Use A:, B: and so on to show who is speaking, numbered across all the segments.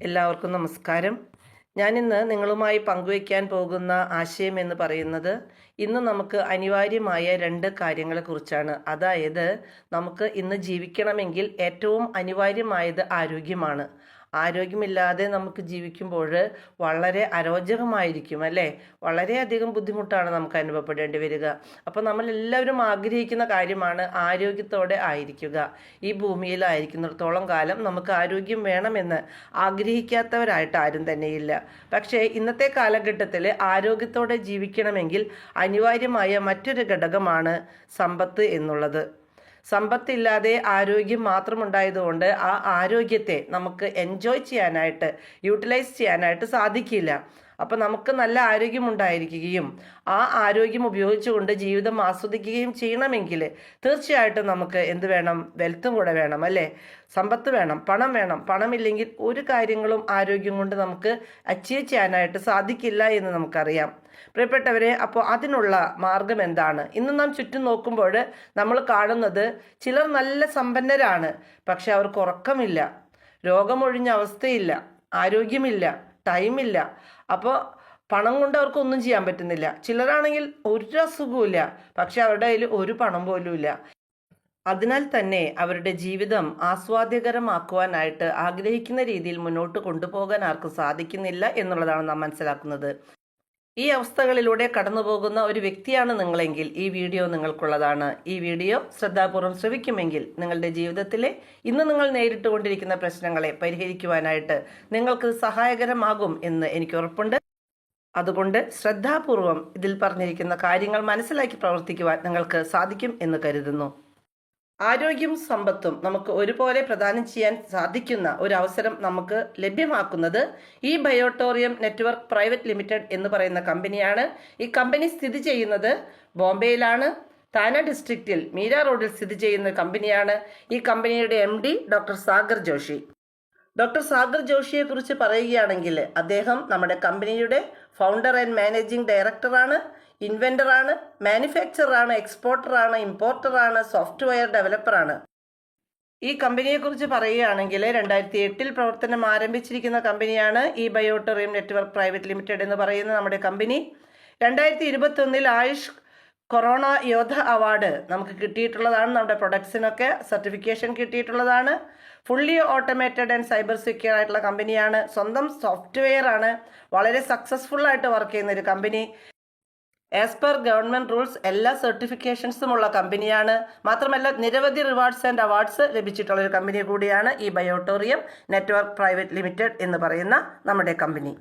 A: എല്ലാവർക്കും നമസ്കാരം. ഞാനിന്ന് നിങ്ങളുമായി പങ്കുവയ്ക്കാൻ പോകുന്ന ആശയം എന്ന് പറയുന്നത് ഇന്ന് നമുക്ക് അനിവാര്യമായ രണ്ട് കാര്യങ്ങളെക്കുറിച്ചാണ്. അതായത് നമുക്ക് ഇന്ന് ജീവിക്കണമെങ്കിൽ ഏറ്റവും അനിവാര്യമായത് ആരോഗ്യമാണ്. ആരോഗ്യമില്ലാതെ നമുക്ക് ജീവിക്കുമ്പോൾ വളരെ അരോചകമായിരിക്കും അല്ലേ? വളരെയധികം ബുദ്ധിമുട്ടാണ് നമുക്ക് അനുഭവപ്പെടേണ്ടി വരിക. അപ്പോൾ നമ്മളെല്ലാവരും ആഗ്രഹിക്കുന്ന കാര്യമാണ് ആരോഗ്യത്തോടെ ആയിരിക്കുക. ഈ ഭൂമിയിലായിരിക്കുന്നിടത്തോളം കാലം നമുക്ക് ആരോഗ്യം വേണമെന്ന് ആഗ്രഹിക്കാത്തവരായിട്ട് ആരും തന്നെയില്ല. പക്ഷേ ഇന്നത്തെ കാലഘട്ടത്തിൽ ആരോഗ്യത്തോടെ ജീവിക്കണമെങ്കിൽ അനിവാര്യമായ മറ്റൊരു ഘടകമാണ് സമ്പത്ത് എന്നുള്ളത്. സമ്പത്തില്ലാതെ ആരോഗ്യം മാത്രമുണ്ടായതുകൊണ്ട് ആ ആരോഗ്യത്തെ നമുക്ക് എൻജോയ് ചെയ്യാനായിട്ട്, യൂട്ടിലൈസ് ചെയ്യാനായിട്ട് സാധിക്കില്ല. അപ്പം നമുക്ക് നല്ല ആരോഗ്യമുണ്ടായിരിക്കുകയും ആ ആരോഗ്യം ഉപയോഗിച്ചുകൊണ്ട് ജീവിതം ആസ്വദിക്കുകയും ചെയ്യണമെങ്കിൽ തീർച്ചയായിട്ടും നമുക്ക് എന്ത് വേണം? വെൽത്തും കൂടെ വേണം അല്ലേ? സമ്പത്ത് വേണം, പണം വേണം. പണമില്ലെങ്കിൽ ഒരു കാര്യങ്ങളും ആരോഗ്യം കൊണ്ട് നമുക്ക് അച്ചീവ് ചെയ്യാനായിട്ട് സാധിക്കില്ല എന്ന് നമുക്കറിയാം. പ്രിയപ്പെട്ടവരെ, അപ്പോൾ അതിനുള്ള മാർഗം എന്താണ്? ഇന്ന് നാം ചുറ്റും നോക്കുമ്പോൾ നമ്മൾ കാണുന്നത് ചിലർ നല്ല സമ്പന്നരാണ്, പക്ഷെ അവർക്ക് ഉറക്കമില്ല, രോഗമൊഴിഞ്ഞ അവസ്ഥയില്ല, ആരോഗ്യമില്ല, ടൈമില്ല. അപ്പോൾ പണം കൊണ്ട് അവർക്ക് ഒന്നും ചെയ്യാൻ പറ്റുന്നില്ല. ചിലരാണെങ്കിൽ ഒരു അസുഖവുമില്ല, പക്ഷെ അവരുടെ കയ്യിൽ ഒരു പണം പോലും ഇല്ല. അതിനാൽ തന്നെ അവരുടെ ജീവിതം ആസ്വാദ്യകരമാക്കുവാനായിട്ട് ആഗ്രഹിക്കുന്ന രീതിയിൽ മുന്നോട്ട് കൊണ്ടുപോകാൻ ആർക്കും സാധിക്കുന്നില്ല എന്നുള്ളതാണ് നാം മനസ്സിലാക്കുന്നത്. ഈ അവസ്ഥകളിലൂടെ കടന്നു പോകുന്ന ഒരു വ്യക്തിയാണ് നിങ്ങളെങ്കിൽ ഈ വീഡിയോ നിങ്ങൾക്കുള്ളതാണ്. ഈ വീഡിയോ ശ്രദ്ധാപൂർവം ശ്രവിക്കുമെങ്കിൽ നിങ്ങളുടെ ജീവിതത്തിലെ ഇന്ന് നിങ്ങൾ നേരിട്ടുകൊണ്ടിരിക്കുന്ന പ്രശ്നങ്ങളെ പരിഹരിക്കുവാനായിട്ട് നിങ്ങൾക്ക് സഹായകരമാകും എന്ന് എനിക്ക് ഉറപ്പുണ്ട്. അതുകൊണ്ട് ശ്രദ്ധാപൂർവം ഇതിൽ പറഞ്ഞിരിക്കുന്ന കാര്യങ്ങൾ മനസ്സിലാക്കി പ്രവർത്തിക്കുവാൻ നിങ്ങൾക്ക് സാധിക്കും എന്ന് കരുതുന്നു. ആരോഗ്യം സമ്പത്തും നമുക്ക് ഒരുപോലെ പ്രദാനം ചെയ്യാൻ സാധിക്കുന്ന ഒരു അവസരം നമുക്ക് ലഭ്യമാക്കുന്നത് ഈ ബയോട്ടോറിയം നെറ്റ്വർക്ക് പ്രൈവറ്റ് ലിമിറ്റഡ് എന്ന് പറയുന്ന കമ്പനിയാണ്. ഈ കമ്പനി സ്ഥിതി ചെയ്യുന്നത് ബോംബെയിലാണ്. താന ഡിസ്ട്രിക്റ്റിൽ മീര റോഡിൽ സ്ഥിതി ചെയ്യുന്ന കമ്പനിയാണ്. ഈ കമ്പനിയുടെ MD doctor Sagar Joshi. Doctor Sagar ജോഷിയെ കുറിച്ച് പറയുകയാണെങ്കിൽ അദ്ദേഹം നമ്മുടെ കമ്പനിയുടെ ഫൗണ്ടർ ആൻഡ് മാനേജിംഗ് ഡയറക്ടറാണ്, ഇൻവെന്ററാണ്, മാനുഫാക്ചറാണ്, എക്സ്പോർട്ടറാണ്, ഇമ്പോർട്ടറാണ്, സോഫ്റ്റ്വെയർ ഡെവലപ്പറാണ്. ഈ കമ്പനിയെക്കുറിച്ച് പറയുകയാണെങ്കിൽ 2008 പ്രവർത്തനം ആരംഭിച്ചിരിക്കുന്ന കമ്പനിയാണ് ഈ ബയോട്ടോറിയം നെറ്റ്വർക്ക് പ്രൈവറ്റ് ലിമിറ്റഡ് എന്ന് പറയുന്ന നമ്മുടെ company. 2021 AYUSH corona Yoddha award നമുക്ക് കിട്ടിയിട്ടുള്ളതാണ്. നമ്മുടെ പ്രൊഡക്ട്സിനൊക്കെ സർട്ടിഫിക്കേഷൻ കിട്ടിയിട്ടുള്ളതാണ്. Fully automated and cyber secure ആയിട്ടുള്ള കമ്പനിയാണ്. സ്വന്തം സോഫ്റ്റ്വെയർ ആണ്. വളരെ സക്സസ്ഫുൾ ആയിട്ട് വർക്ക് ചെയ്യുന്ന ഒരു company. As per government rules എല്ലാ സർട്ടിഫിക്കേഷൻസും ഉള്ള കമ്പനിയാണ്. മാത്രമല്ല നിരവധി റിവാർഡ്സ് ആൻഡ് അവാർഡ്സ് ലഭിച്ചിട്ടുള്ള ഒരു കമ്പനി കൂടിയാണ് ഈ ബയോട്ടോറിയം നെറ്റ്വർക്ക് പ്രൈവറ്റ് ലിമിറ്റഡ് എന്ന് പറയുന്ന നമ്മുടെ കമ്പനി.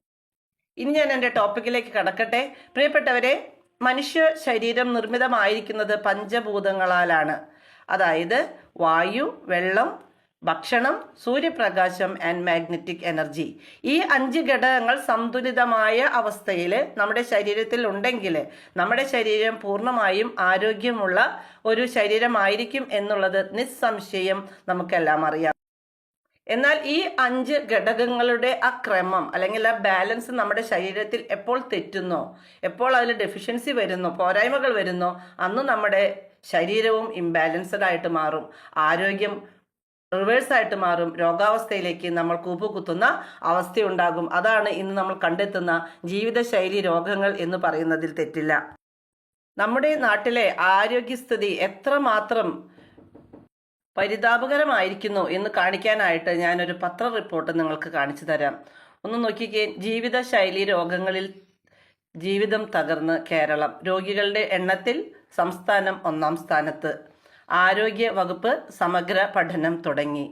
A: ഇനി ഞാൻ എൻ്റെ ടോപ്പിക്കിലേക്ക് കടക്കട്ടെ. പ്രിയപ്പെട്ടവരെ, മനുഷ്യ ശരീരം നിർമ്മിതമായിരിക്കുന്നത് പഞ്ചഭൂതങ്ങളാലാണ്. അതായത് വായു, വെള്ളം, ഭക്ഷണം, സൂര്യപ്രകാശം ആൻഡ് മാഗ്നറ്റിക് എനർജി. ഈ 5 ഘടകങ്ങൾ സന്തുലിതമായ അവസ്ഥയിൽ നമ്മുടെ ശരീരത്തിൽ ഉണ്ടെങ്കിൽ നമ്മുടെ ശരീരം പൂർണ്ണമായും ആരോഗ്യമുള്ള ഒരു ശരീരമായിരിക്കും എന്നുള്ളത് നിസ്സംശയം നമുക്കെല്ലാം അറിയാം. എന്നാൽ ഈ 5 ഘടകങ്ങളുടെ ആ ക്രമം അല്ലെങ്കിൽ ആ ബാലൻസ് നമ്മുടെ ശരീരത്തിൽ എപ്പോൾ തെറ്റുന്നോ, എപ്പോൾ അതിൽ ഡെഫിഷ്യൻസി വരുന്നോ, പോരായ്മകൾ വരുന്നോ, അന്ന് നമ്മുടെ ശരീരവും ഇംബാലൻസ്ഡ് ആയിട്ട് മാറും, ആരോഗ്യം റിവേഴ്സായിട്ട് മാറും, രോഗാവസ്ഥയിലേക്ക് നമ്മൾ കൂപ്പുകുത്തുന്ന അവസ്ഥയുണ്ടാകും. അതാണ് ഇന്ന് നമ്മൾ കണ്ടെത്തുന്ന ജീവിതശൈലി രോഗങ്ങൾ എന്ന് പറയുന്നതിൽ തെറ്റില്ല. നമ്മുടെ നാട്ടിലെ ആരോഗ്യസ്ഥിതി എത്രമാത്രം പരിതാപകരമായിരിക്കുന്നു എന്ന് കാണിക്കാനായിട്ട് ഞാനൊരു പത്ര റിപ്പോർട്ട് നിങ്ങൾക്ക് കാണിച്ചു തരാം. ഒന്ന് നോക്കിക്കേ. ജീവിതശൈലി രോഗങ്ങളിൽ ജീവിതം തകർന്ന് കേരളം. രോഗികളുടെ എണ്ണത്തിൽ സംസ്ഥാനം 1-ാം സ്ഥാനത്ത്. ആരോഗ്യ വകുപ്പ് സമഗ്ര പഠനം തുടങ്ങി.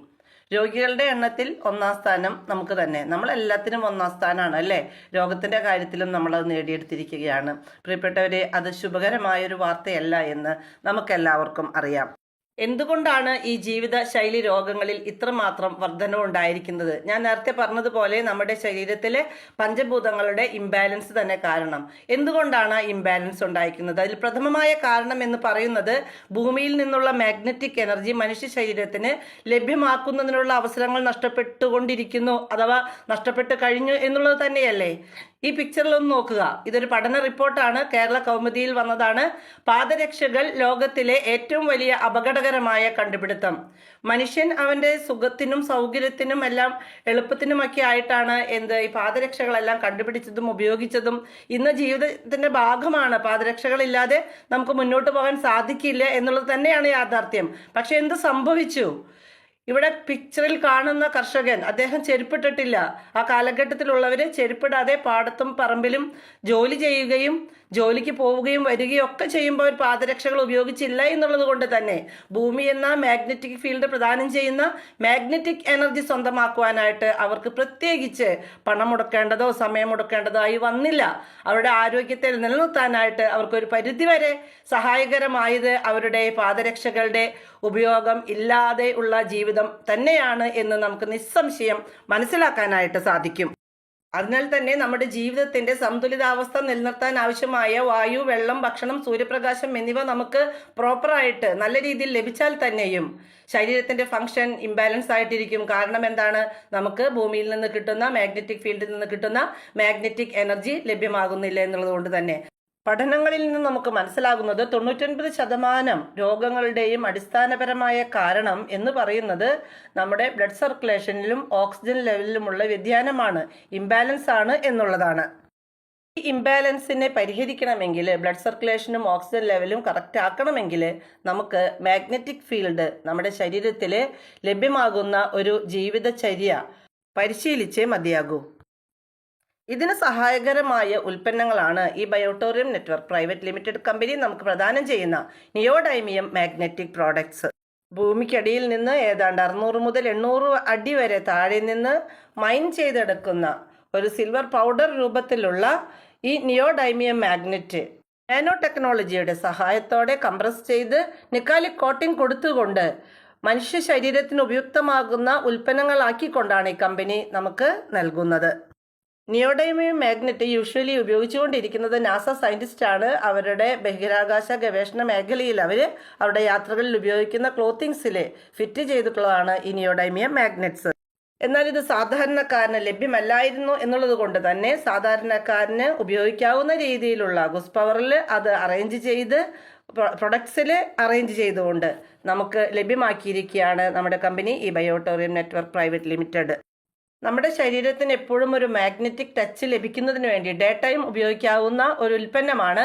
A: രോഗികളുടെ എണ്ണത്തിൽ 1-ാം സ്ഥാനം നമുക്ക് തന്നെ. നമ്മളെല്ലാത്തിനും 1-ാം സ്ഥാനമാണ് അല്ലേ? രോഗത്തിൻ്റെ കാര്യത്തിലും നമ്മളത് നേടിയെടുത്തിരിക്കുകയാണ്. പ്രിയപ്പെട്ടവരെ, അത് ശുഭകരമായൊരു വാർത്തയല്ല എന്ന് നമുക്കെല്ലാവർക്കും അറിയാം. എന്തുകൊണ്ടാണ് ഈ ജീവിതശൈലി രോഗങ്ങളിൽ ഇത്രമാത്രം വർധനവുണ്ടായിരിക്കുന്നത്? ഞാൻ നേരത്തെ പറഞ്ഞതുപോലെ നമ്മുടെ ശരീരത്തിലെ പഞ്ചഭൂതങ്ങളുടെ ഇംബാലൻസ് തന്നെ കാരണം. എന്തുകൊണ്ടാണ് ഇംബാലൻസ് ഉണ്ടായിരിക്കുന്നത്? അതിൽ പ്രഥമമായ കാരണം എന്ന് പറയുന്നത് ഭൂമിയിൽ നിന്നുള്ള മാഗ്നറ്റിക് എനർജി മനുഷ്യ ശരീരത്തിന് ലഭ്യമാക്കുന്നതിനുള്ള അവസരങ്ങൾ നഷ്ടപ്പെട്ടുകൊണ്ടിരിക്കുന്നു, അഥവാ നഷ്ടപ്പെട്ട് കഴിഞ്ഞു എന്നുള്ളത് തന്നെയല്ലേ? ഈ പിക്ചറിലൊന്ന് നോക്കുക. ഇതൊരു പഠന റിപ്പോർട്ടാണ്, കേരള കൗമുദിയിൽ വന്നതാണ്. പാദരക്ഷകൾ ലോകത്തിലെ ഏറ്റവും വലിയ അപകട അത്ഭുതകരമായ കണ്ടുപിടുത്തം. മനുഷ്യൻ അവൻ്റെ സുഖത്തിനും സൗകര്യത്തിനും എല്ലാം എളുപ്പത്തിനുമൊക്കെ ആയിട്ടാണ് ഈ പാദരക്ഷകളെല്ലാം കണ്ടുപിടിച്ചതും ഉപയോഗിച്ചതും. ഇന്ന് ജീവിതത്തിൻ്റെ ഭാഗമാണ്. പാദരക്ഷകളില്ലാതെ നമുക്ക് മുന്നോട്ട് പോകാൻ സാധിക്കില്ല എന്നുള്ളത് തന്നെയാണ് യാഥാർത്ഥ്യം. പക്ഷെ എന്ത് സംഭവിച്ചു? ഇവിടെ പിക്ചറിൽ കാണുന്ന കർഷകൻ, അദ്ദേഹം ചെരുപ്പിട്ടിട്ടില്ല. ആ കാലഘട്ടത്തിലുള്ളവർ ചെരുപ്പിടാതെ പാടത്തും പറമ്പിലും ജോലി ചെയ്യുകയും ജോലിക്ക് പോവുകയും വരികയും ഒക്കെ ചെയ്യുമ്പോൾ അവർ പാദരക്ഷകൾ ഉപയോഗിച്ചില്ല എന്നുള്ളത് കൊണ്ട് തന്നെ ഭൂമി എന്ന മാഗ്നറ്റിക് ഫീൽഡ് പ്രദാനം ചെയ്യുന്ന മാഗ്നറ്റിക് എനർജി സ്വന്തമാക്കുവാനായിട്ട് അവർക്ക് പ്രത്യേകിച്ച് പണം മുടക്കേണ്ടതോ സമയം മുടക്കേണ്ടതോ ആയി വന്നില്ല. അവരുടെ ആരോഗ്യത്തെ നിലനിർത്താനായിട്ട് അവർക്കൊരു പരിധിവരെ സഹായകരമായത് അവരുടെ പാദരക്ഷകളുടെ ഉപയോഗം ഇല്ലാതെ ഉള്ള ജീവിതം തന്നെയാണ് എന്ന് നമുക്ക് നിസ്സംശയം മനസ്സിലാക്കാനായിട്ട് സാധിക്കും. അതിനാൽ തന്നെ നമ്മുടെ ജീവിതത്തിന്റെ സന്തുലിതാവസ്ഥ നിലനിർത്താൻ ആവശ്യമായ വായു, വെള്ളം, ഭക്ഷണം, സൂര്യപ്രകാശം എന്നിവ നമുക്ക് പ്രോപ്പറായിട്ട് നല്ല രീതിയിൽ ലഭിച്ചാൽ തന്നെയും ശരീരത്തിന്റെ ഫംഗ്ഷൻ ഇംബാലൻസ് ആയിട്ടിരിക്കും. കാരണം എന്താണ്? നമുക്ക് ഭൂമിയിൽ നിന്ന് കിട്ടുന്ന മാഗ്നറ്റിക് ഫീൽഡിൽ നിന്ന് കിട്ടുന്ന മാഗ്നറ്റിക് എനർജി ലഭ്യമാകുന്നില്ല എന്നുള്ളത് കൊണ്ട് തന്നെ പഠനങ്ങളിൽ നിന്ന് നമുക്ക് മനസ്സിലാകുന്നത് 99% രോഗങ്ങളുടെയും അടിസ്ഥാനപരമായ കാരണം എന്ന് പറയുന്നത് നമ്മുടെ ബ്ലഡ് സർക്കുലേഷനിലും ഓക്സിജൻ ലെവലിലുമുള്ള വ്യതിയാനമാണ്, ഇംബാലൻസ് ആണ് എന്നുള്ളതാണ്. ഈ ഇംബാലൻസിനെ പരിഹരിക്കണമെങ്കിൽ, ബ്ലഡ് സർക്കുലേഷനും ഓക്സിജൻ ലെവലും കറക്റ്റ് ആക്കണമെങ്കിൽ നമുക്ക് മാഗ്നറ്റിക് ഫീൽഡ് നമ്മുടെ ശരീരത്തിൽ ലഭ്യമാകുന്ന ഒരു ജീവിതചര്യ പരിശീലിച്ചേ മതിയാകൂ. ഇതിന് സഹായകരമായ ഉൽപ്പന്നങ്ങളാണ് ഈ ബയോട്ടോറിയം നെറ്റ്വർക്ക് പ്രൈവറ്റ് ലിമിറ്റഡ് കമ്പനി നമുക്ക് പ്രദാനം ചെയ്യുന്ന നിയോഡൈമിയം മാഗ്നറ്റിക് പ്രോഡക്ട്സ്. ഭൂമിക്കടിയിൽ നിന്ന് ഏതാണ്ട് 600 മുതൽ 800 അടി വരെ താഴെ നിന്ന് മൈൻ ചെയ്തെടുക്കുന്ന ഒരു സിൽവർ പൗഡർ രൂപത്തിലുള്ള ഈ നിയോഡൈമിയം മാഗ്നറ്റ് നാനോ ടെക്നോളജിയുടെ സഹായത്തോടെ കംപ്രസ് ചെയ്ത് നിക്കാലിക് കോട്ടിംഗ് കൊടുത്തുകൊണ്ട് മനുഷ്യ ശരീരത്തിന് ഉപയുക്തമാകുന്ന ഉൽപ്പന്നങ്ങളാക്കിക്കൊണ്ടാണ് ഈ കമ്പനി നമുക്ക് നൽകുന്നത്. നിയോഡൈമിയം മാഗ്നറ്റ് യൂഷ്വലി ഉപയോഗിച്ചുകൊണ്ടിരിക്കുന്നത് നാസ സയൻറ്റിസ്റ്റ് ആണ്. അവരുടെ ബഹിരാകാശ ഗവേഷണ മേഖലയിൽ അവരുടെ യാത്രകളിൽ ഉപയോഗിക്കുന്ന ക്ലോത്തിങ്സിൽ ഫിറ്റ് ചെയ്തിട്ടുള്ളതാണ് ഈ നിയോഡൈമിയം മാഗ്നറ്റ്സ്. എന്നാൽ ഇത് സാധാരണക്കാരന് ലഭ്യമല്ലായിരുന്നു എന്നുള്ളത് കൊണ്ട് തന്നെ സാധാരണക്കാരന് ഉപയോഗിക്കാവുന്ന രീതിയിലുള്ള ഗുസ് പവറിൽ അത് അറേഞ്ച് ചെയ്ത് പ്രൊഡക്ട്സിൽ അറേഞ്ച് ചെയ്തുകൊണ്ട് നമുക്ക് ലഭ്യമാക്കിയിരിക്കുകയാണ് നമ്മുടെ കമ്പനി ഈ ബയോട്ടോറിയം നെറ്റ്വർക്ക് പ്രൈവറ്റ് ലിമിറ്റഡ്. നമ്മുടെ ശരീരത്തിന് എപ്പോഴും ഒരു മാഗ്നറ്റിക് ടച്ച് ലഭിക്കുന്നതിന് വേണ്ടി ഡേ ടൈം ഉപയോഗിക്കാവുന്ന ഒരു ഉൽപ്പന്നമാണ്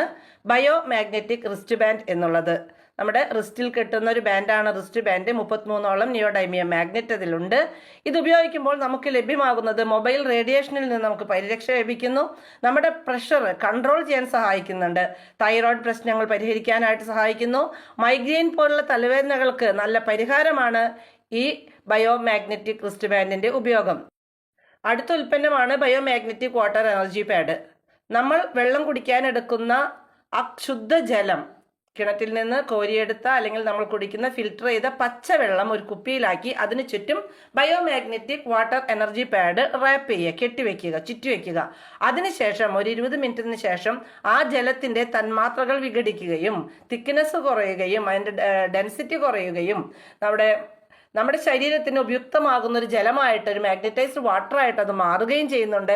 A: ബയോ മാഗ്നറ്റിക് റിസ്റ്റ് ബാൻഡ് എന്നുള്ളത്. നമ്മുടെ റിസ്റ്റിൽ കെട്ടുന്ന ഒരു ബാൻഡാണ് റിസ്റ്റ് ബാൻഡ്. 33ഓളം നിയോഡൈമിയം മാഗ്നറ്റ് അതിലുണ്ട്. ഇത് ഉപയോഗിക്കുമ്പോൾ നമുക്ക് ലഭ്യമാകുന്നത് മൊബൈൽ റേഡിയേഷനിൽ നിന്ന് നമുക്ക് പരിരക്ഷ ലഭിക്കുന്നു. നമ്മുടെ പ്രഷർ കൺട്രോൾ ചെയ്യാൻ സഹായിക്കുന്നുണ്ട്. തൈറോയ്ഡ് പ്രശ്നങ്ങൾ പരിഹരിക്കാനായിട്ട് സഹായിക്കുന്നു. മൈഗ്രെയിൻ പോലുള്ള തലവേദനകൾക്ക് നല്ല പരിഹാരമാണ് ഈ ബയോ മാഗ്നറ്റിക് റിസ്റ്റ് ബാൻഡിന്റെ ഉപയോഗം. അടുത്ത ഉൽപ്പന്നമാണ് bio magnetic water energy pad. നമ്മൾ വെള്ളം കുടിക്കാൻ എടുക്കുന്ന അശുദ്ധജലം കിണറ്റിൽ നിന്ന് കോരിയെടുത്ത അല്ലെങ്കിൽ നമ്മൾ കുടിക്കുന്ന ഫിൽട്ടർ ചെയ്ത പച്ചവെള്ളം ഒരു കുപ്പിയിലാക്കി അതിന് ചുറ്റും bio magnetic water energy pad wrap ചെയ്യുക, കെട്ടിവെക്കുക, ചുറ്റിവെക്കുക. അതിനുശേഷം ഒരു 20 മിനിറ്റിന് ശേഷം ആ ജലത്തിന്റെ തന്മാത്രകൾ വിഘടിക്കുകയും തിക്നെസ് കുറയുകയും അതിൻ്റെ ഡെൻസിറ്റി കുറയുകയും നമ്മുടെ ശരീരത്തിന് ഉപയുക്തമാകുന്ന ഒരു ജലമായിട്ട്, ഒരു മാഗ്നറ്റൈസ്ഡ് വാട്ടറായിട്ട് അത് മാറുകയും ചെയ്യുന്നുണ്ട്.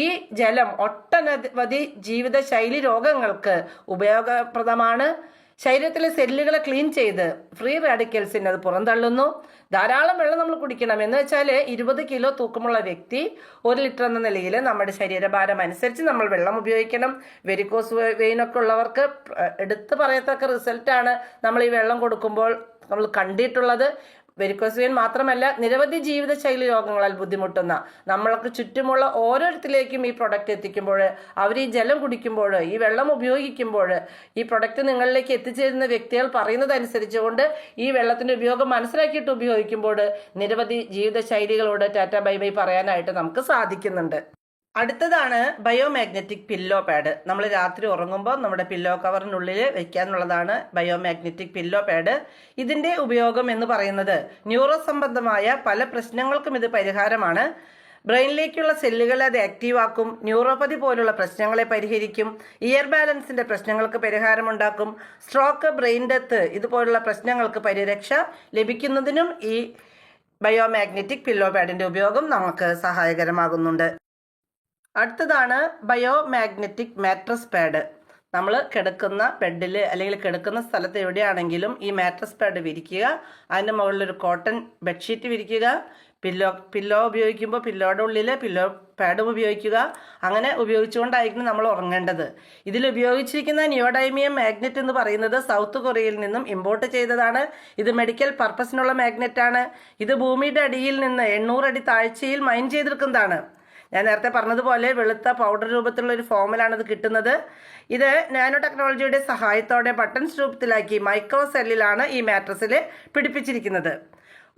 A: ഈ ജലം ഒട്ടനവധി ജീവിതശൈലി രോഗങ്ങൾക്ക് ഉപയോഗപ്രദമാണ്. ശരീരത്തിലെ സെല്ലുകളെ ക്ലീൻ ചെയ്ത് ഫ്രീ റാഡിക്കൽസിനെ അത് പുറന്തള്ളുന്നു. ധാരാളം വെള്ളം നമ്മൾ കുടിക്കണം. എന്ന് വെച്ചാൽ 20 കിലോ തൂക്കമുള്ള വ്യക്തി 1 ലിറ്റർ എന്ന നിലയിൽ നമ്മുടെ ശരീരഭാരം അനുസരിച്ച് നമ്മൾ വെള്ളം ഉപയോഗിക്കണം. വെരിക്കോസ് വെയിനൊക്കെ ഉള്ളവർക്ക് എടുത്തു പറയത്തക്ക റിസൾട്ടാണ് നമ്മൾ ഈ വെള്ളം കൊടുക്കുമ്പോൾ നമ്മൾ കണ്ടിട്ടുള്ളത്. വെരിക്കോസ് വെയിൻ മാത്രമല്ല, നിരവധി ജീവിതശൈലി രോഗങ്ങളാൽ ബുദ്ധിമുട്ടുന്ന നമ്മൾക്ക് ചുറ്റുമുള്ള ഓരോരുത്തരിലേക്കും ഈ പ്രൊഡക്റ്റ് എത്തിക്കുമ്പോൾ, അവർ ഈ ജലം കുടിക്കുമ്പോൾ, ഈ വെള്ളം ഉപയോഗിക്കുമ്പോൾ, ഈ പ്രൊഡക്റ്റ് നിങ്ങളിലേക്ക് എത്തിച്ചേരുന്ന വ്യക്തികൾ പറയുന്നതനുസരിച്ചുകൊണ്ട് ഈ വെള്ളത്തിൻ്റെ ഉപയോഗം മനസ്സിലാക്കിയിട്ട് ഉപയോഗിക്കുമ്പോൾ നിരവധി ജീവിതശൈലികളോട് ടാറ്റ ബൈ ബൈ പറയാനായിട്ട് നമുക്ക് സാധിക്കുന്നുണ്ട്. അടുത്തതാണ് ബയോ മാഗ്നറ്റിക് പില്ലോ പാഡ്. നമ്മൾ രാത്രി ഉറങ്ങുമ്പോൾ നമ്മുടെ പില്ലോ കവറിനുള്ളിൽ വയ്ക്കാനുള്ളതാണ് ബയോ മാഗ്നറ്റിക് പില്ലോ പാഡ്. ഇതിൻ്റെ ഉപയോഗം എന്ന് പറയുന്നത് ന്യൂറോ സംബന്ധമായ പല പ്രശ്നങ്ങൾക്കും ഇത് പരിഹാരമാണ്. ബ്രെയിനിലേക്കുള്ള സെല്ലുകളെ അത് ആക്റ്റീവാക്കും. ന്യൂറോപ്പതി പോലുള്ള പ്രശ്നങ്ങളെ പരിഹരിക്കും. ഇയർ ബാലൻസിൻ്റെ പ്രശ്നങ്ങൾക്ക് പരിഹാരമുണ്ടാക്കും. സ്ട്രോക്ക്, ബ്രെയിൻ ഡെത്ത് ഇതുപോലുള്ള പ്രശ്നങ്ങൾക്ക് പരിരക്ഷ ലഭിക്കുന്നതിനും ഈ ബയോ മാഗ്നറ്റിക് പില്ലോ പാഡിൻ്റെ ഉപയോഗം നമുക്ക് സഹായകരമാകുന്നുണ്ട്. അടുത്തതാണ് ബയോ മാഗ്നറ്റിക് മാട്രസ് പാഡ്. നമ്മൾ കിടക്കുന്ന ബെഡിൽ അല്ലെങ്കിൽ കിടക്കുന്ന സ്ഥലത്ത് എവിടെയാണെങ്കിലും ഈ മാട്രസ് പാഡ് വിരിക്കുക. അതിൻ്റെ മുകളിലൊരു കോട്ടൺ ബെഡ്ഷീറ്റ് വിരിക്കുക. പില്ലോ ഉപയോഗിക്കുമ്പോൾ പില്ലോയുടെ ഉള്ളിൽ പില്ലോ പാഡും ഉപയോഗിക്കുക. അങ്ങനെ ഉപയോഗിച്ചുകൊണ്ടായിരിക്കും നമ്മൾ ഉറങ്ങേണ്ടത്. ഇതിൽ ഉപയോഗിച്ചിരിക്കുന്ന നിയോഡൈമിയം മാഗ്നറ്റ് എന്ന് പറയുന്നത് സൗത്ത് കൊറിയയിൽ നിന്നും ഇമ്പോർട്ട് ചെയ്തതാണ്. ഇത് മെഡിക്കൽ പർപ്പസിനുള്ള മാഗ്നറ്റാണ്. ഇത് ഭൂമിയുടെ അടിയിൽ നിന്ന് 800 അടി താഴ്ചയിൽ മൈൻ ചെയ്തെടുക്കുന്നതാണ്. ഞാൻ നേരത്തെ പറഞ്ഞതുപോലെ വെളുത്ത പൗഡർ രൂപത്തിലുള്ള ഒരു ഫോമിലാണ് ഇത് കിട്ടുന്നത്. ഇത് നാനോ ടെക്നോളജിയുടെ സഹായത്തോടെ ബട്ടൺസ് രൂപത്തിലാക്കി മൈക്രോ സെല്ലിലാണ് ഈ മാട്രസിൽ പിടിപ്പിച്ചിരിക്കുന്നത്.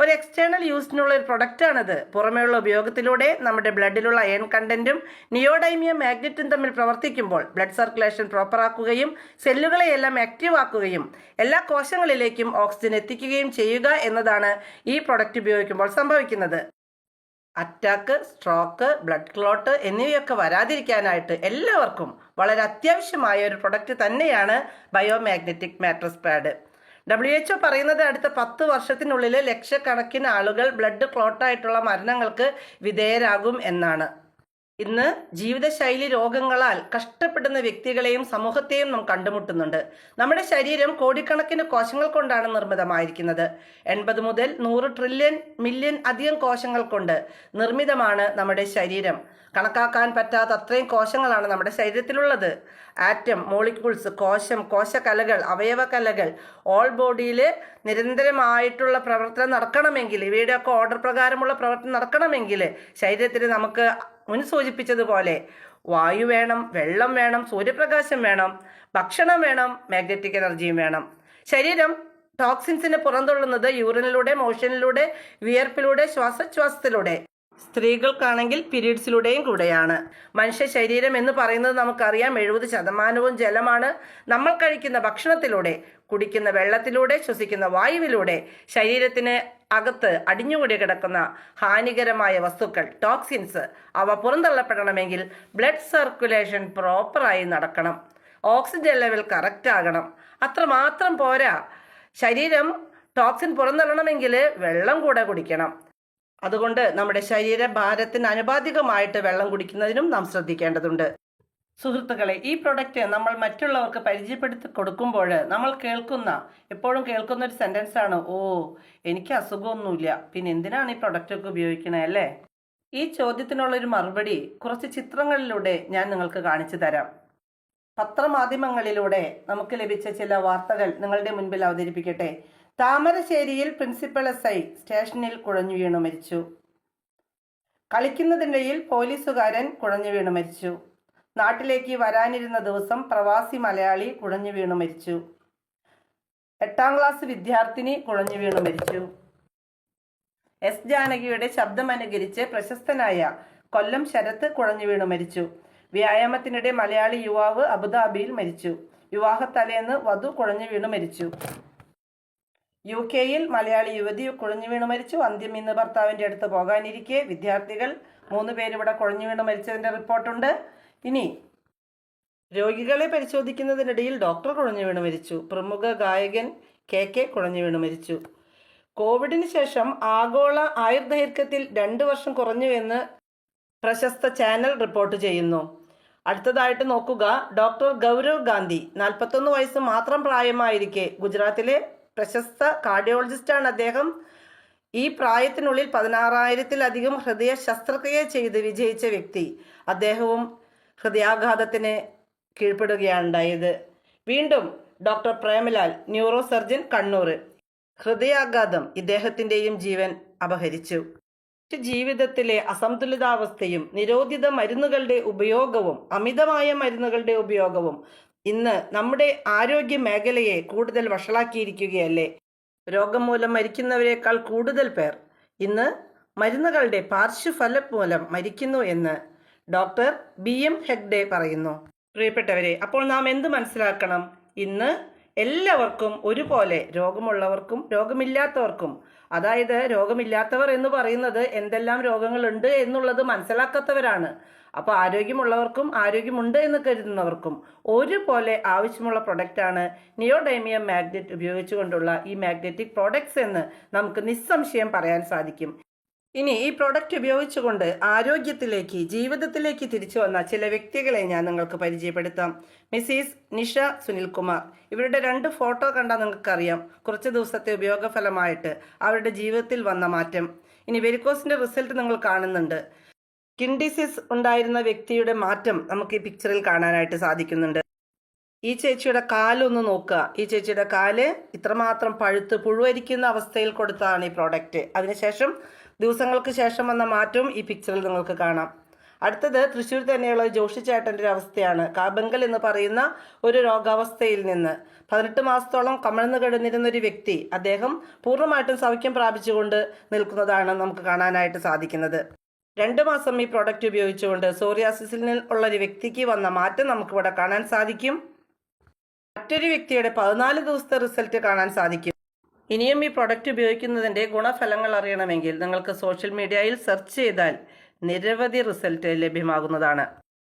A: ഒരു എക്സ്റ്റേണൽ യൂസിനുള്ള ഒരു പ്രൊഡക്റ്റാണിത്. പുറമേയുള്ള ഉപയോഗത്തിലൂടെ നമ്മുടെ ബ്ലഡിലുള്ള അയൺ കണ്ടന്റും നിയോഡൈമിയം മാഗ്നറ്റും തമ്മിൽ പ്രവർത്തിക്കുമ്പോൾ ബ്ലഡ് സർക്കുലേഷൻ പ്രോപ്പറാക്കുകയും സെല്ലുകളെയെല്ലാം ആക്റ്റീവ് ആക്കുകയും എല്ലാ കോശങ്ങളിലേക്കും ഓക്സിജൻ എത്തിക്കുകയും ചെയ്യുക എന്നതാണ് ഈ പ്രൊഡക്റ്റ് ഉപയോഗിക്കുമ്പോൾ സംഭവിക്കുന്നത്. അറ്റാക്ക്, സ്ട്രോക്ക്, ബ്ലഡ് ക്ലോട്ട് എന്നിവയൊക്കെ വരാതിരിക്കാനായിട്ട് എല്ലാവർക്കും വളരെ അത്യാവശ്യമായ ഒരു പ്രൊഡക്റ്റ് തന്നെയാണ് ബയോമാഗ്നറ്റിക് മാട്രസ് പാഡ്. WHO പറയുന്നത് അടുത്ത 10 വർഷത്തിനുള്ളിൽ ലക്ഷക്കണക്കിന് ആളുകൾ ബ്ലഡ് ക്ലോട്ടായിട്ടുള്ള മരണങ്ങൾക്ക് വിധേയരാകും എന്നാണ്. ഇന്ന് ജീവിതശൈലി രോഗങ്ങളാൽ കഷ്ടപ്പെടുന്ന വ്യക്തികളെയും സമൂഹത്തെയും നാം കണ്ടുമുട്ടുന്നുണ്ട്. നമ്മുടെ ശരീരം കോടിക്കണക്കിന് കോശങ്ങൾ കൊണ്ടാണ് നിർമ്മിതമായിരിക്കുന്നത്. 80 മുതൽ 100 ട്രില്യൺ മില്യൺ അധികം കോശങ്ങൾ കൊണ്ട് നിർമ്മിതമാണ് നമ്മുടെ ശരീരം. കണക്കാക്കാൻ പറ്റാത്ത അത്രയും കോശങ്ങളാണ് നമ്മുടെ ശരീരത്തിലുള്ളത്. ആറ്റം, മോളിക്യൂൾസ്, കോശം, കോശകലകൾ, അവയവകലകൾ, ഓൾ ബോഡിയിൽ നിരന്തരമായിട്ടുള്ള പ്രവർത്തനം നടക്കണമെങ്കിൽ, ഇവയുടെയൊക്കെ ഓർഡർ പ്രകാരമുള്ള പ്രവർത്തനം നടക്കണമെങ്കിൽ ശരീരത്തിന് നമുക്ക് മുൻ സൂചിപ്പിച്ചതുപോലെ വായു വേണം, വെള്ളം വേണം, സൂര്യപ്രകാശം വേണം, ഭക്ഷണം വേണം, മാഗ്നറ്റിക് എനർജിയും വേണം. ശരീരം ടോക്സിൻസിനെ പുറന്തള്ളുന്നത് യൂറിനിലൂടെ, മോഷനിലൂടെ, വിയർപ്പിലൂടെ, ശ്വാസോച്ഛ്വാസത്തിലൂടെ. സ്ത്രീകൾക്കാണെങ്കിൽ പീരീഡ്സിലൂടെയും കൂടെയാണ്. മനുഷ്യ ശരീരം എന്ന് പറയുന്നത് നമുക്കറിയാം 70% ജലമാണ്. നമ്മൾ കഴിക്കുന്ന ഭക്ഷണത്തിലൂടെ, കുടിക്കുന്ന വെള്ളത്തിലൂടെ, ശ്വസിക്കുന്ന വായുവിലൂടെ ശരീരത്തിന് അകത്ത് അടിഞ്ഞുകൂടി കിടക്കുന്ന ഹാനികരമായ വസ്തുക്കൾ, ടോക്സിൻസ്, അവ പുറന്തള്ളപ്പെടണമെങ്കിൽ ബ്ലഡ് സർക്കുലേഷൻ പ്രോപ്പറായി നടക്കണം. ഓക്സിജൻ ലെവൽ കറക്റ്റ് ആകണം. അത്രമാത്രം പോരാ, ശരീരം ടോക്സിൻ പുറന്തള്ളണമെങ്കിൽ വെള്ളം കൂടെ കുടിക്കണം. അതുകൊണ്ട് നമ്മുടെ ശരീരഭാരത്തിന് അനുപാതികമായിട്ട് വെള്ളം കുടിക്കുന്നതിനും നാം ശ്രദ്ധിക്കേണ്ടതുണ്ട്. സുഹൃത്തുക്കളെ, ഈ പ്രൊഡക്റ്റ് നമ്മൾ മറ്റുള്ളവർക്ക് പരിചയപ്പെടുത്തി കൊടുക്കുമ്പോൾ നമ്മൾ എപ്പോഴും കേൾക്കുന്ന ഒരു സെന്റൻസ് ആണ്, ഓ എനിക്ക് അസുഖമൊന്നുമില്ല, പിന്നെ എന്തിനാണ് ഈ പ്രൊഡക്റ്റൊക്കെ ഉപയോഗിക്കണേ അല്ലേ? ഈ ചോദ്യത്തിനുള്ളൊരു മറുപടി കുറച്ച് ചിത്രങ്ങളിലൂടെ ഞാൻ നിങ്ങൾക്ക് കാണിച്ചു തരാം. പത്രമാധ്യമങ്ങളിലൂടെ നമുക്ക് ലഭിച്ച ചില വാർത്തകൾ നിങ്ങളുടെ മുൻപിൽ അവതരിപ്പിക്കട്ടെ. താമരശ്ശേരിയിൽ പ്രിൻസിപ്പൽ SI സ്റ്റേഷനിൽ കുഴഞ്ഞു വീണു മരിച്ചു. കളിക്കുന്നതിനിടയിൽ പോലീസുകാരൻ കുഴഞ്ഞു വീണു മരിച്ചു. നാട്ടിലേക്ക് വരാനിരുന്ന ദിവസം പ്രവാസി മലയാളി കുഴഞ്ഞു വീണു മരിച്ചു. 8ാം ക്ലാസ് വിദ്യാർത്ഥിനി കുഴഞ്ഞു വീണു മരിച്ചു. S ജാനകിയുടെ ശബ്ദമനുകരിച്ച് പ്രശസ്തനായ കൊല്ലം ശരത്ത് കുഴഞ്ഞു വീണു മരിച്ചു. വ്യായാമത്തിനിടെ മലയാളി യുവാവ് അബുദാബിയിൽ മരിച്ചു. വിവാഹത്തലേന്ന് വധു കുഴഞ്ഞു വീണു മരിച്ചു. UK-യിൽ മലയാളി യുവതി കുഴഞ്ഞു വീണു മരിച്ചു. അന്ത്യം ഇന്ന് ഭർത്താവിൻ്റെ അടുത്ത് പോകാനിരിക്കെ വിദ്യാർത്ഥികൾ 3 പേര് ഇവിടെ കുഴഞ്ഞു വീണു മരിച്ചതിൻ്റെ റിപ്പോർട്ടുണ്ട്. ഇനി രോഗികളെ പരിശോധിക്കുന്നതിനിടയിൽ ഡോക്ടർ കുഴഞ്ഞു വീണു മരിച്ചു. പ്രമുഖ ഗായകൻ KK കുഴഞ്ഞു വീണു മരിച്ചു. കോവിഡിന് ശേഷം ആഗോള ആയുർദൈർഘ്യത്തിൽ 2 വർഷം കുറഞ്ഞു എന്ന് പ്രശസ്ത ചാനൽ റിപ്പോർട്ട് ചെയ്യുന്നു. അടുത്തതായിട്ട് നോക്കുക, ഡോക്ടർ ഗൗരവ് ഗാന്ധി 41 വയസ്സ് മാത്രം പ്രായമായിരിക്കെ ഗുജറാത്തിലെ പ്രശസ്ത കാർഡിയോളജിസ്റ്റാണ് അദ്ദേഹം. ഈ പ്രായത്തിനുള്ളിൽ 16,000-ലധികം ഹൃദയ ശസ്ത്രക്രിയ ചെയ്ത് വിജയിച്ച വ്യക്തി. അദ്ദേഹവും ഹൃദയാഘാതത്തിന് കീഴ്പ്പെടുകയാണ് ഉണ്ടായത്. വീണ്ടും doctor Premlal, neuro surgeon, Kannur. ഹൃദയാഘാതം ഇദ്ദേഹത്തിൻ്റെയും ജീവൻ അപഹരിച്ചു. ജീവിതത്തിലെ അസംതുലിതാവസ്ഥയും നിരോധിത മരുന്നുകളുടെ ഉപയോഗവും അമിതമായ മരുന്നുകളുടെ ഉപയോഗവും ഇന്ന് നമ്മുടെ ആരോഗ്യ മേഖലയെ കൂടുതൽ വഷളാക്കിയിരിക്കുകയല്ലേ? രോഗം മൂലം മരിക്കുന്നവരെക്കാൾ കൂടുതൽ പേർ ഇന്ന് മരുന്നുകളുടെ പാർശ്വഫലം മൂലം മരിക്കുന്നു എന്ന് ഡോക്ടർ BM ഹെഗ്ഡെ പറയുന്നു. പ്രിയപ്പെട്ടവരെ, അപ്പോൾ നാം എന്ത് മനസ്സിലാക്കണം? ഇന്ന് എല്ലാവർക്കും ഒരുപോലെ, രോഗമുള്ളവർക്കും രോഗമില്ലാത്തവർക്കും, അതായത് രോഗമില്ലാത്തവർ എന്ന് പറയുന്നത് എന്തെല്ലാം രോഗങ്ങളുണ്ട് എന്നുള്ളത് മനസ്സിലാക്കാത്തവരാണ്. അപ്പോൾ ആരോഗ്യമുള്ളവർക്കും ആരോഗ്യമുണ്ട് എന്ന് കരുതുന്നവർക്കും ഒരുപോലെ ആവശ്യമുള്ള പ്രൊഡക്റ്റാണ് നിയോഡൈമിയം മാഗ്നറ്റ് ഉപയോഗിച്ചുകൊണ്ടുള്ള ഈ മാഗ്നറ്റിക് പ്രോഡക്ട്സ് എന്ന് നമുക്ക് നിസ്സംശയം പറയാൻ സാധിക്കും. ഇനി ഈ പ്രോഡക്റ്റ് ഉപയോഗിച്ചുകൊണ്ട് ആരോഗ്യത്തിലേക്ക്, ജീവിതത്തിലേക്ക് തിരിച്ചു വന്ന ചില വ്യക്തികളെ ഞാൻ നിങ്ങൾക്ക് പരിചയപ്പെടുത്താം. മിസ്സിസ് നിഷ സുനിൽകുമാർ. ഇവരുടെ 2 ഫോട്ടോ കണ്ടാൽ നിങ്ങൾക്കറിയാം കുറച്ച് ദിവസത്തെ ഉപയോഗഫലമായിട്ട് അവരുടെ ജീവിതത്തിൽ വന്ന മാറ്റം. ഇനി വെരിക്കോസിന്റെ റിസൾട്ട് നിങ്ങൾ കാണുന്നുണ്ട്. സ്കിൻ ഡിസീസ് ഉണ്ടായിരുന്ന വ്യക്തിയുടെ മാറ്റം നമുക്ക് ഈ പിക്ചറിൽ കാണാനായിട്ട് സാധിക്കുന്നുണ്ട്. ഈ ചേച്ചിയുടെ കാലൊന്ന് നോക്കുക. ഈ ചേച്ചിയുടെ കാല് ഇത്രമാത്രം പഴുത്ത് പുഴുവരിക്കുന്ന അവസ്ഥയിൽ കൊടുത്തതാണ് ഈ പ്രോഡക്റ്റ്. അതിനുശേഷം ദിവസങ്ങൾക്ക് ശേഷം വന്ന മാറ്റവും ഈ പിക്ചറിൽ നിങ്ങൾക്ക് കാണാം. അടുത്തത് തൃശ്ശൂർ തന്നെയുള്ള ജോഷി ചേട്ടൻ്റെ ഒരു അവസ്ഥയാണ്. കാബങ്കൽ എന്ന് പറയുന്ന ഒരു രോഗാവസ്ഥയിൽ നിന്ന് 18 മാസത്തോളം കമഴ്ന്നു കിടന്നിരുന്ന ഒരു വ്യക്തി, അദ്ദേഹം പൂർണ്ണമായിട്ടും സൗഖ്യം പ്രാപിച്ചുകൊണ്ട് നിൽക്കുന്നതാണ് നമുക്ക് കാണാനായിട്ട് സാധിക്കുന്നത്. 2 മാസം ഈ പ്രോഡക്റ്റ് ഉപയോഗിച്ചുകൊണ്ട് സോറിയാസിസിൽ ഉള്ള ഒരു വ്യക്തിക്ക് വന്ന മാറ്റം നമുക്കിവിടെ കാണാൻ സാധിക്കും. മറ്റൊരു വ്യക്തിയുടെ 14 ദിവസത്തെ റിസൾട്ട് കാണാൻ സാധിക്കും. ഇനിയും ഈ പ്രൊഡക്റ്റ് ഉപയോഗിക്കുന്നതിൻ്റെ ഗുണഫലങ്ങൾ അറിയണമെങ്കിൽ നിങ്ങൾക്ക് സോഷ്യൽ മീഡിയയിൽ സെർച്ച് ചെയ്താൽ നിരവധി റിസൾട്ട് ലഭ്യമാകുന്നതാണ്.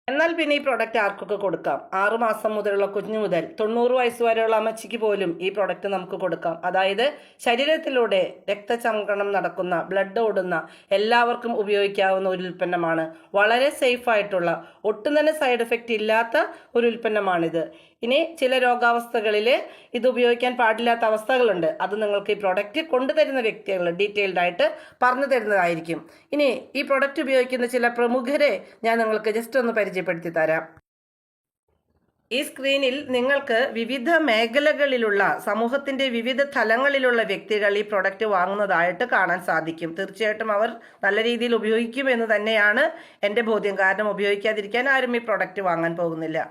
A: എന്നാൽ പിന്നെ ഈ പ്രോഡക്റ്റ് ആർക്കൊക്കെ കൊടുക്കാം? 6 മാസം മുതലുള്ള കുഞ്ഞു മുതൽ 90 വയസ്സ് വരെയുള്ള അമ്മച്ചിക്ക് പോലും ഈ പ്രോഡക്റ്റ് നമുക്ക് കൊടുക്കാം. അതായത് ശരീരത്തിലൂടെ രക്തചംക്രമണം നടക്കുന്ന, ബ്ലഡ് ഓടുന്ന എല്ലാവർക്കും ഉപയോഗിക്കാവുന്ന ഒരു ഉൽപ്പന്നമാണ്. വളരെ സേഫ് ആയിട്ടുള്ള, ഒട്ടും തന്നെ സൈഡ് എഫക്റ്റ് ഇല്ലാത്ത ഒരു ഉൽപ്പന്നമാണിത്. ഇനി ചില രോഗാവസ്ഥകളിൽ ഇത് ഉപയോഗിക്കാൻ പാടില്ലാത്ത അവസ്ഥകളുണ്ട്. അത് നിങ്ങൾക്ക് ഈ പ്രോഡക്റ്റ് കൊണ്ടുതരുന്ന വ്യക്തികൾ ഡീറ്റെയിൽഡ് ആയിട്ട് പറഞ്ഞു തരുന്നതായിരിക്കും. ഇനി ഈ പ്രോഡക്റ്റ് ഉപയോഗിക്കുന്ന ചില പ്രമുഖരെ ഞാൻ നിങ്ങൾക്ക് ജസ്റ്റ് ഒന്ന് പരിചയപ്പെടുത്തി തരാം. ഈ സ്ക്രീനിൽ നിങ്ങൾക്ക് വിവിധ മേഖലകളിലുള്ള, സമൂഹത്തിൻ്റെ വിവിധ തലങ്ങളിലുള്ള വ്യക്തികൾ ഈ പ്രൊഡക്റ്റ് വാങ്ങുന്നതായിട്ട് കാണാൻ സാധിക്കും. തീർച്ചയായിട്ടും അവർ നല്ല രീതിയിൽ ഉപയോഗിക്കുമെന്ന് തന്നെയാണ് എൻ്റെ ബോധ്യം. കാരണം ഉപയോഗിക്കാതിരിക്കാൻ ആരും ഈ പ്രൊഡക്റ്റ് വാങ്ങാൻ പോകുന്നില്ല.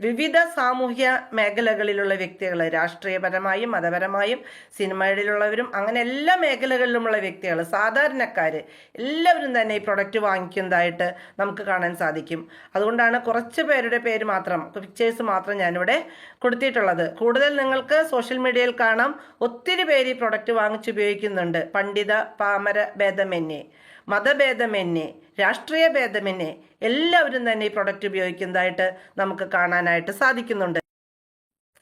A: വിവിധ സാമൂഹ്യ മേഖലകളിലുള്ള വ്യക്തികൾ, രാഷ്ട്രീയപരമായും മതപരമായും സിനിമയിലുള്ളവരും അങ്ങനെ എല്ലാ മേഖലകളിലുമുള്ള വ്യക്തികൾ, സാധാരണക്കാർ എല്ലാവരും തന്നെ ഈ പ്രൊഡക്റ്റ് വാങ്ങിക്കുന്നതായിട്ട് നമുക്ക് കാണാൻ സാധിക്കും. അതുകൊണ്ടാണ് കുറച്ച് പേരുടെ പേര് മാത്രം, പിക്ചേഴ്സ് മാത്രം ഞാനിവിടെ കൊടുത്തിട്ടുള്ളത്. കൂടുതൽ നിങ്ങൾക്ക് സോഷ്യൽ മീഡിയയിൽ കാണാം. ഒത്തിരി പേര് ഈ പ്രൊഡക്റ്റ് വാങ്ങിച്ചുപയോഗിക്കുന്നുണ്ട്. പണ്ഡിത പാമര ഭേദമന്യേ, മതഭേദമന്യേ, രാഷ്ട്രീയ ഭേദമന്യേ എല്ലാവരും തന്നെ ഈ പ്രൊഡക്റ്റ് ഉപയോഗിക്കുന്നതായിട്ട് നമുക്ക് കാണാനായിട്ട് സാധിക്കുന്നുണ്ട്.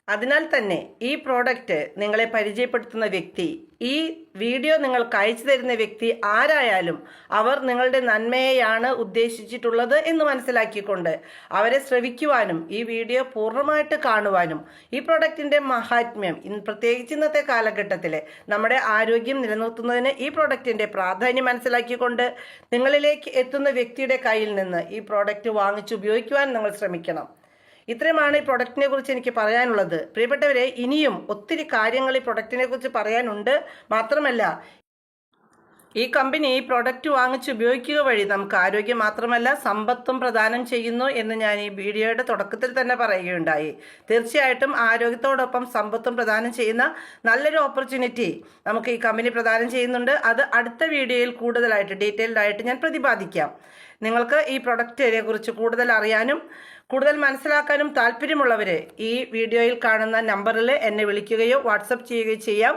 A: അതിനാൽ തന്നെ ഈ പ്രോഡക്റ്റ് നിങ്ങളെ പരിചയപ്പെടുത്തുന്ന വ്യക്തി, ഈ വീഡിയോ നിങ്ങൾക്ക് അയച്ചു തരുന്ന വ്യക്തി ആരായാലും അവർ നിങ്ങളുടെ നന്മയെയാണ് ഉദ്ദേശിച്ചിട്ടുള്ളത് എന്ന് മനസ്സിലാക്കിക്കൊണ്ട് അവരെ ശ്രവിക്കുവാനും ഈ വീഡിയോ പൂർണ്ണമായിട്ട് കാണുവാനും ഈ പ്രോഡക്റ്റിൻ്റെ മഹാത്മ്യം, പ്രത്യേകിച്ച് ഇന്നത്തെ കാലഘട്ടത്തിൽ നമ്മുടെ ആരോഗ്യം നിലനിർത്തുന്നതിന് ഈ പ്രോഡക്റ്റിൻ്റെ പ്രാധാന്യം മനസ്സിലാക്കിക്കൊണ്ട് നിങ്ങളിലേക്ക് എത്തുന്ന വ്യക്തിയുടെ കയ്യിൽ നിന്ന് ഈ പ്രോഡക്റ്റ് വാങ്ങിച്ച് ഉപയോഗിക്കുവാൻ നിങ്ങൾ ശ്രമിക്കണം. ഇത്രയുമാണ് ഈ പ്രൊഡക്റ്റിനെ കുറിച്ച് എനിക്ക് പറയാനുള്ളത്. പ്രിയപ്പെട്ടവരെ, ഇനിയും ഒത്തിരി കാര്യങ്ങൾ ഈ പ്രൊഡക്റ്റിനെ കുറിച്ച് പറയാനുണ്ട്. മാത്രമല്ല, ഈ കമ്പനി ഈ പ്രോഡക്റ്റ് വാങ്ങിച്ച് ഉപയോഗിക്കുക വഴി നമുക്ക് ആരോഗ്യം മാത്രമല്ല സമ്പത്തും പ്രദാനം ചെയ്യുന്നു എന്ന് ഞാൻ ഈ വീഡിയോയുടെ തുടക്കത്തിൽ തന്നെ പറയുകയുണ്ടായി. തീർച്ചയായിട്ടും ആരോഗ്യത്തോടൊപ്പം സമ്പത്തും പ്രദാനം ചെയ്യുന്ന നല്ലൊരു ഓപ്പർച്യൂണിറ്റി നമുക്ക് ഈ കമ്പനി പ്രദാനം ചെയ്യുന്നുണ്ട്. അത് അടുത്ത വീഡിയോയിൽ കൂടുതലായിട്ട് ഡീറ്റെയിൽഡ് ആയിട്ട് ഞാൻ പ്രതിപാദിക്കാം. നിങ്ങൾക്ക് ഈ പ്രൊഡക്റ്റിനെ കുറിച്ച് കൂടുതൽ അറിയാനും കൂടുതൽ മനസ്സിലാക്കാനും താല്പര്യമുള്ളവർ ഈ വീഡിയോയിൽ കാണുന്ന നമ്പറിൽ എന്നെ വിളിക്കുകയോ വാട്സപ്പ് ചെയ്യുകയോ ചെയ്യാം.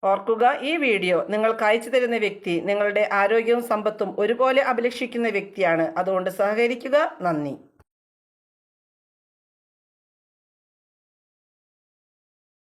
A: ഓർക്കുക, ഈ വീഡിയോ നിങ്ങൾക്ക് അയച്ചു തരുന്ന വ്യക്തി നിങ്ങളുടെ ആരോഗ്യവും സമ്പത്തും ഒരുപോലെ അഭിലഷിക്കുന്ന വ്യക്തിയാണ്. അതുകൊണ്ട് സഹകരിക്കുക. നന്ദി.